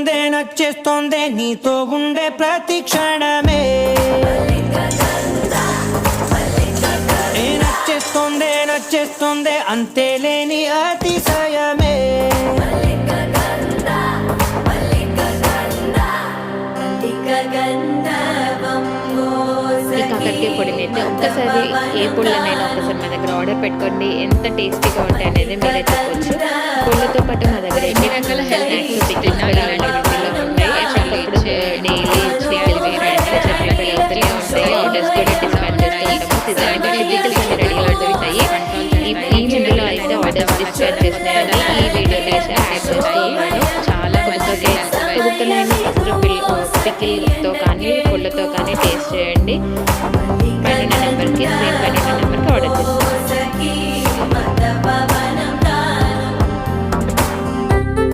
నచ్చేస్తోందే నీతో ఉండే ప్రతి క్షణమే నచ్చేస్తోందే అంతేలేని అతిశయమే ఈ కాకరకాయ పొడిని అయితే ఒక్కసారి ఏ పొడినైనా ఒక్కసారి మా దగ్గర ఆర్డర్ పెట్టుకోండి. ఎంత టేస్టీగా ఉంటాయి అనేది మీరే చెప్పొచ్చు. పొళ్ళతో పాటు మా దగ్గర ఎన్ని రకాల హెల్త్ యాక్టివిటీస్ ఉంటాయి. అప్పుడప్పుడు డైలీ ఉంటాయి. ఆర్డర్స్ కూడా డిస్పాచ్ చేస్తూ ఉంటాము. ఫిజికల్స్ అన్ని రెడీగా దొరుకుతాయి. ఈ ముందులో అయితే ఆర్డర్స్ డిస్పాచ్ చేస్తున్నాయని ఈ వీడియోలో అయితే యాడ్ చేస్తూ ఉన్నాను. చాలా కొత్తలైన పికిల్తో కానీ పొళ్ళతో కానీ టేస్ట్ చేయండి. పైన నెంబర్కి స్క్రీన్ పైన నెంబర్కి ఆర్డర్ చేస్తాను.